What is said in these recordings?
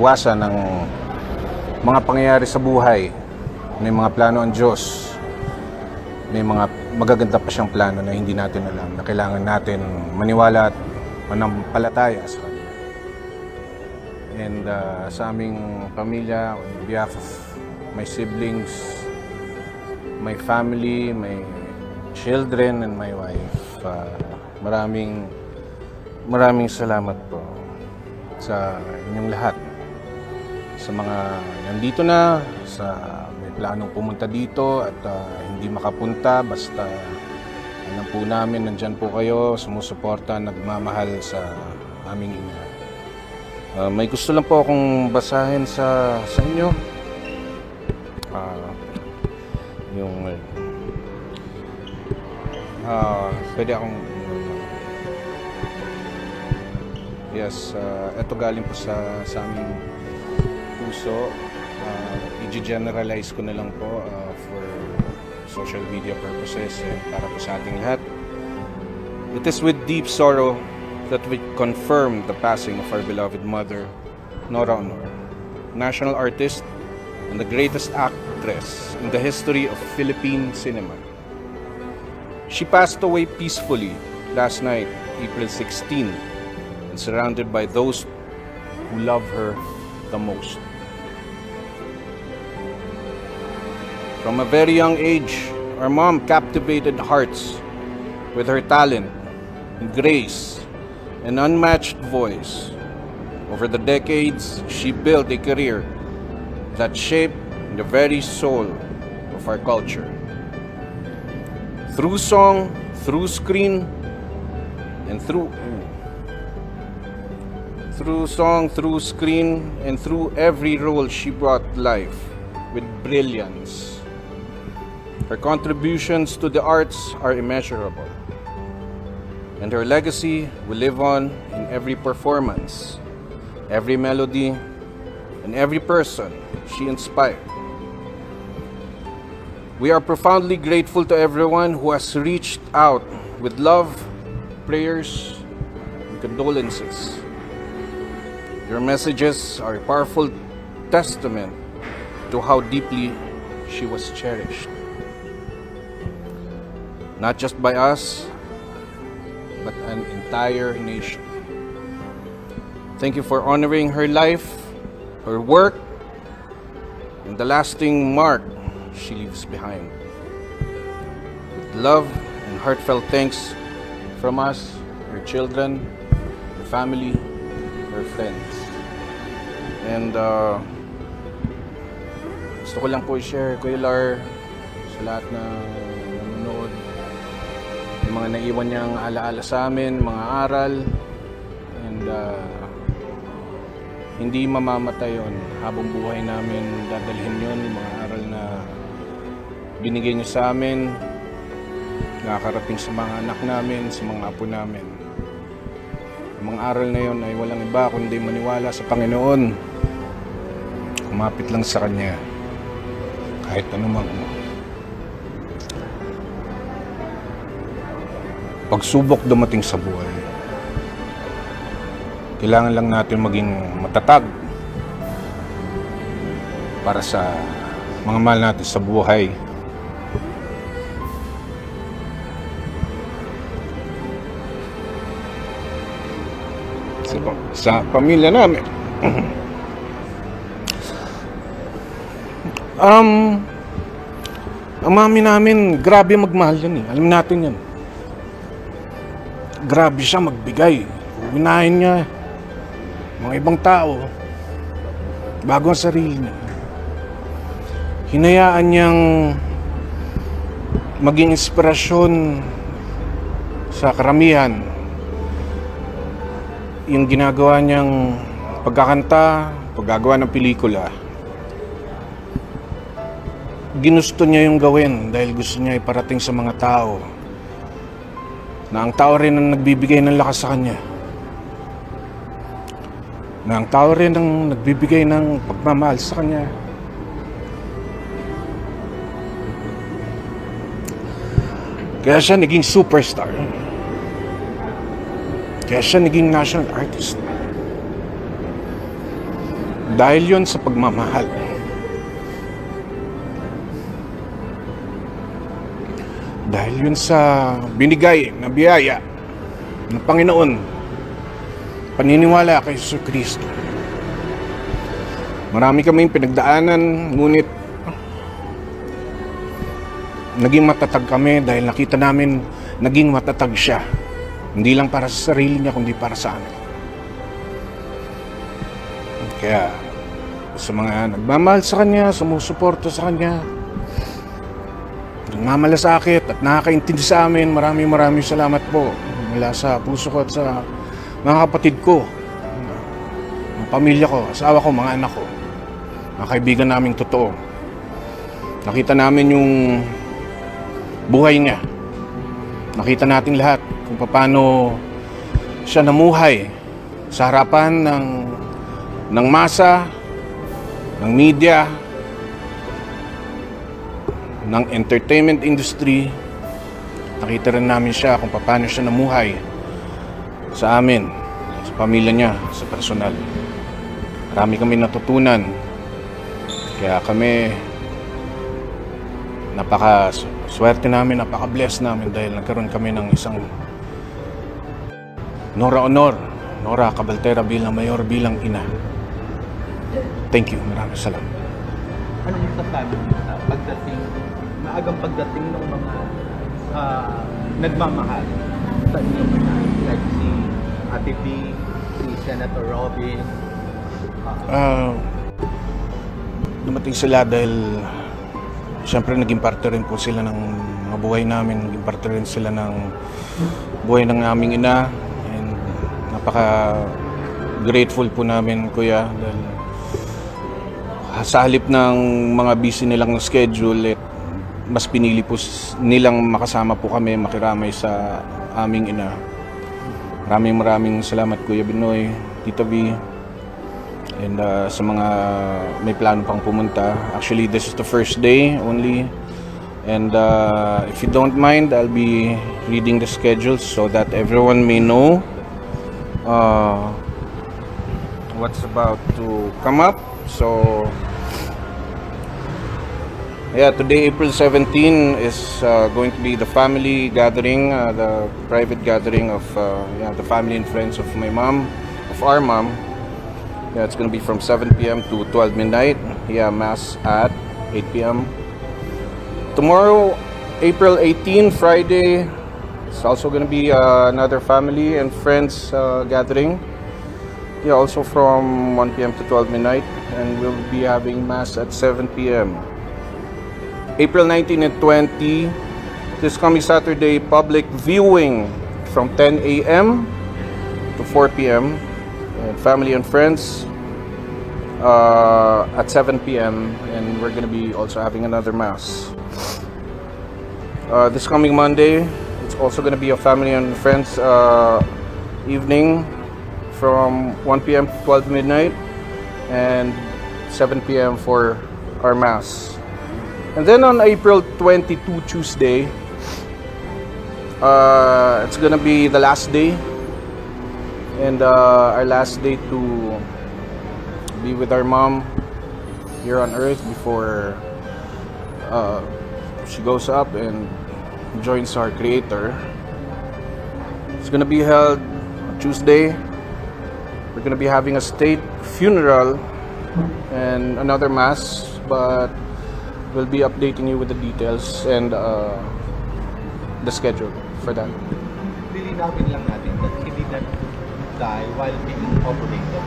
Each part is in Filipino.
Iwasan ng mga pangyayari sa buhay. May mga plano ang Diyos. May mga magaganda pa siyang plano na hindi natin alam, na kailangan natin maniwala at manampalataya sa Kanya. And sa aming pamilya, on behalf of my siblings, my family, my children, and my wife, maraming salamat po sa inyong lahat. Sa mga nandito na, sa may planong pumunta dito at hindi makapunta, basta alam po namin nandyan po kayo, sumusuporta, nagmamahal sa aming ina. May gusto lang po akong basahin sa inyo. Pwede akong... Yes, ito galing po sa aming puso. I-generalize ko na lang po for social media purposes para po sa ating lahat. It is with deep sorrow that we confirm the passing of our beloved mother, Nora Aunor, national artist and the greatest actress in the history of Philippine cinema. She passed away peacefully last night, April 16, and surrounded by those who love her the most. From a very young age, our mom captivated hearts with her talent, grace, and unmatched voice. Over the decades, she built a career that shaped the very soul of our culture. Through song, through screen, and through every role she brought life with brilliance. Her contributions to the arts are immeasurable, and her legacy will live on in every performance, every melody, and every person she inspired. We are profoundly grateful to everyone who has reached out with love, prayers, and condolences. Your messages are a powerful testament to how deeply she was cherished. Not just by us, but an entire nation. Thank you for honoring her life, her work, and the lasting mark she leaves behind. With love and heartfelt thanks from us, her children, her family, her friends. And gusto ko lang po i-share, Kuya Lar, sa lahat na nanonood, yung mga naiwan niyang alaala sa amin, mga aral, and hindi mamamatay yun. Habang buhay namin, dadalhin yun, mga aral na binigay niyo sa amin, nakakarating sa mga anak namin, sa mga apo namin. Ang mga aral na yun ay walang iba kundi maniwala sa Panginoon. Kumapit lang sa Kanya, kahit anumang pagsubok dumating sa buhay. Kailangan lang natin maging matatag para sa mga mahal natin sa buhay. Sa pamilya namin. Ang mami namin, grabe magmahal yan eh. Alam natin yan. Grabe siya magbigay. Unahin niya mga ibang tao bago ang sarili niya. hinayaan niyang maging inspirasyon sa karamihan yung ginagawa niyang pagkakanta, paggagawa ng pelikula. Ginusto niya yung gawin dahil gusto niya iparating sa mga tao na ang tao rin ang nagbibigay ng lakas sa kanya, na ang tao rin ang nagbibigay ng pagmamahal sa kanya. Kaya siya naging superstar. Kaya siya naging national artist. Dahil yun sa pagmamahal. Dahil yun sa binigay na biyaya ng Panginoon, paniniwala kay Jesus Cristo. Marami kaming pinagdaanan, ngunit naging matatag kami dahil nakita namin naging matatag siya. Hindi lang para sa sarili niya, kundi para sa amin. Kaya sa mga nagmamahal sa kanya, sumusuporta sa kanya, nagmamalasakit at nakakaintindi sa amin, maraming salamat po mula sa puso ko at sa mga kapatid ko, mga pamilya ko, asawa ko, mga anak ko, mga kaibigan naming totoo. Nakita namin yung buhay niya. Nakita natin lahat kung paano siya namuhay sa harapan ng masa, ng media, ng entertainment industry. Nakita rin namin siya kung paano siya namuhay sa amin, sa pamilya niya, sa personal. Marami kami natutunan. Kaya kami napaka-swerte namin, napaka-bless namin dahil nagkaroon kami ng isang Nora Honor, Nora Cabaltera bilang mayor, bilang ina. Thank you, maraming salamat. Ano yung sa family sa pagdating, maagang pagdating ng mga nagmamahal sa inyong like si Ate B, si Senator Robin? Dumating sila dahil siyempre naging parte rin po sila ng mga buhay namin, naging parte rin sila ng buhay ng aming ina, and napaka-grateful po namin, Kuya, dahil sa halip ng mga busy nilang schedule, mas pinili po nilang makasama po kami, makiramay sa aming ina. Maraming salamat, Kuya Binoy, Tita B, and sa mga may plano pang pumunta. Actually, this is the first day only, and if you don't mind, I'll be reading the schedules so that everyone may know what's about to come up. So yeah, today, April 17, is going to be the family gathering, the private gathering of the family and friends of my mom, of our mom. Yeah, it's going to be from 7 p.m. to 12 midnight. Yeah, mass at 8 p.m. Tomorrow, April 18, Friday, it's also going to be another family and friends gathering. Yeah, also from 1 p.m. to 12 midnight, and we'll be having mass at 7 p.m. April 19 and 20, this coming Saturday, public viewing from 10 a.m. to 4 p.m. and family and friends at 7 p.m. and we're going to be also having another mass. This coming Monday, it's also going to be a family and friends evening from 1 p.m. to 12 midnight and 7 p.m. for our mass. And then on April 22, Tuesday, it's gonna be the last day, and our last day to be with our mom here on earth before she goes up and joins our Creator. It's gonna be held on Tuesday. We're gonna be having a state funeral and another mass, but we'll be updating you with the details and the schedule for that. Lilinawin lang natin that he did not die while being operated.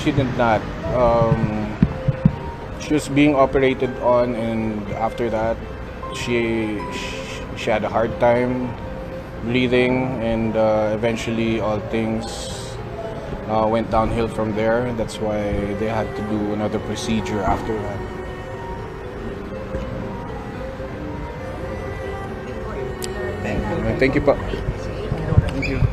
She did not. She was being operated on, and after that, she had a hard time breathing, and eventually all things went downhill from there. That's why they had to do another procedure after that. Thank you po. Thank you.